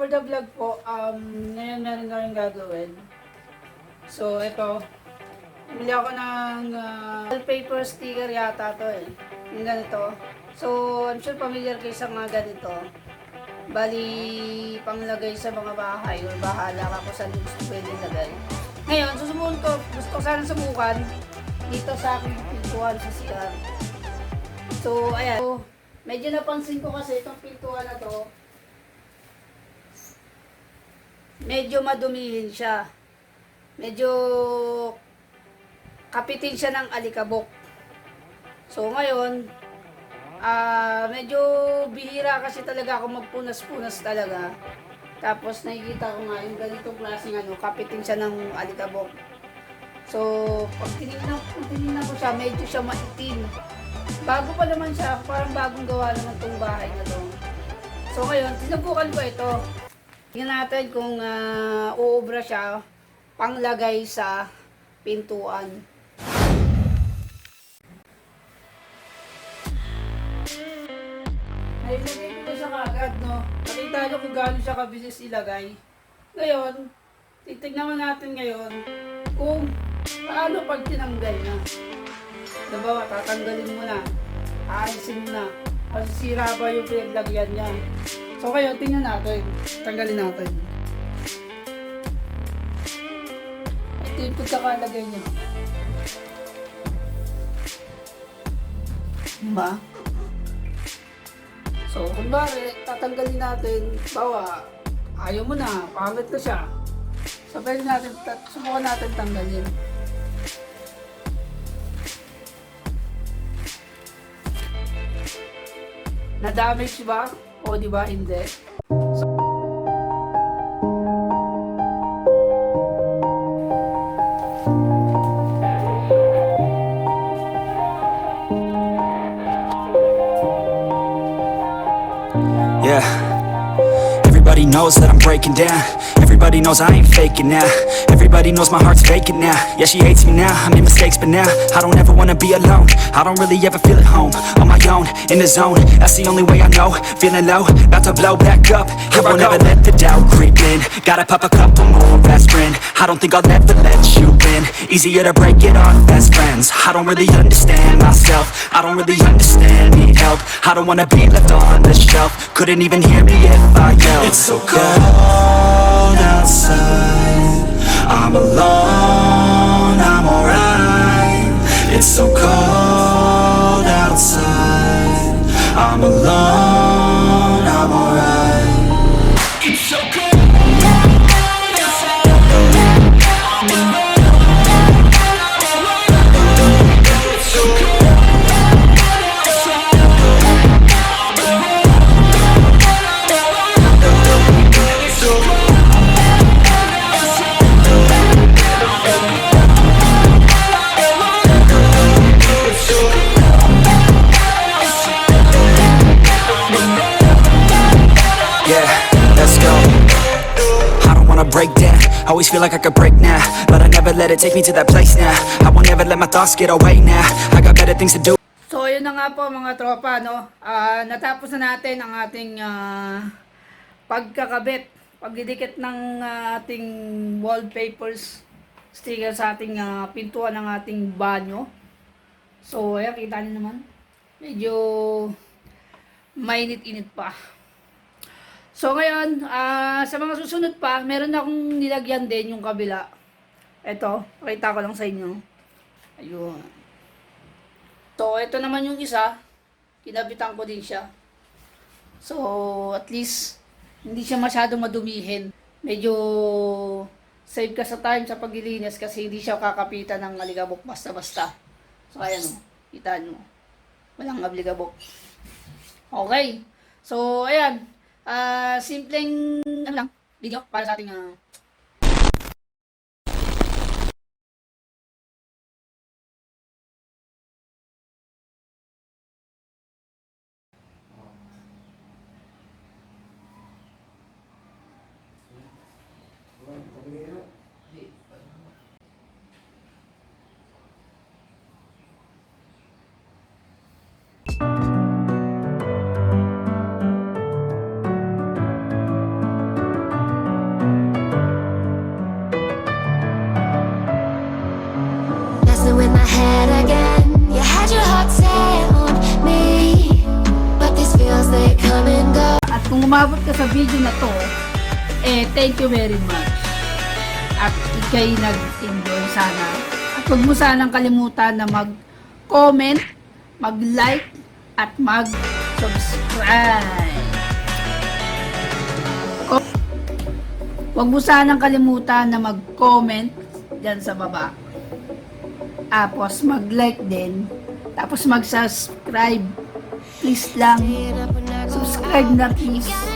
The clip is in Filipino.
for the vlog po, ngayon meron kami gagawin. So, ito. Bumili ako ng wallpaper sticker yata to eh. Yung ganito. So, I'm sure familiar kayo sa mga ganito. Bali, panglagay sa mga bahay or bahala ka kung saan gusto pwede lagay. Ngayon, susubukan ko, gusto ko sana subukan dito sa aking pintuan sa CR. So, ayan. So, medyo napansin ko kasi itong pintuan na to, medyo madumihin siya. Medyo kapitin siya ng alikabok. So ngayon, medyo bihira kasi talaga ako magpunas-punas talaga. Tapos nakikita ko nga yung ganitong klaseng kapitin siya ng alikabok. So pag tinignan ko siya, medyo siya maitim. Bago pa naman siya, parang bagong gawa naman tong bahay na to. So ngayon, sinubukan ko ito. Tingnan natin kung uubra siya panglagay sa pintuan. Nailagay ko siya kaagad, no? Nakita nyo kung gaano siya kabilis ilagay. Ngayon, titignan natin ngayon kung paano pag tinanggal na. Diba, tatanggalin mo na, aalisin mo na, masisira ba yung pinaglagyan niya. So ngayon, tingnan natin, tanggalin natin. Ito yung pagkakalagay niya. Diba? So, kunwari, tatanggalin natin, bawa, ayaw mo na, pangit na siya. So, pwede natin, subukan natin tanggalin. Na-damage ba? O di ba hindi? Yeah, everybody knows that I'm breaking down. Everybody knows I ain't faking now. Everybody knows my heart's vacant now. Yeah, she hates me now, I made mistakes but now I don't ever wanna be alone. I don't really ever feel at home. On my own, in the zone, that's the only way I know. Feeling low, about to blow back up. Here I won't ever let the doubt creep in. Gotta pop a couple more aspirin. I don't think I'll ever let you in. Easier to break it off best friends. I don't really understand myself. I don't really understand, need help. I don't wanna be left on the shelf. Couldn't even hear me if I yelled. It's so cold outside, I'm alone, I'm alright. It's so cold outside, I'm alone, I'm alright. It's so cold outside, I'm alone. It's so cold outside, I'm alone. It's so cold. Break down, always feel like I could break now, but I never let it take me to that place now. I won't ever let my thoughts get away now. I got better things to do. So yun na nga po mga tropa, no? Natapos na natin ang ating pagkakabit, pagdidikit ng ating wallpapers sticker sa ating pintuan ng ating banyo. So ayan, kita niyo naman, medyo mainit-init pa. So ngayon, sa mga susunod pa, meron akong nilagyan din yung kabila. Ito, pakita ko lang sa inyo. Ayun. So, ito naman yung isa. Kinabitan ko din siya. So, at least, hindi siya masyadong madumihin. Medyo save ka sa time sa paglilinis kasi hindi siya kakapitan ng alikabok basta-basta. So, ayan o. Kita nyo. Walang alikabok. Okay. So, ayan. Simpleng lang video para sa ating umabot ka sa video na to, thank you very much. At ikay nag-enjoy sana. At huwag mo sanang kalimutan na mag-comment, mag-like, at mag-subscribe. Huwag mo sanang kalimutan na mag-comment dyan sa baba. Tapos mag-like din. Tapos mag-subscribe. Please lang. Subscribe na please.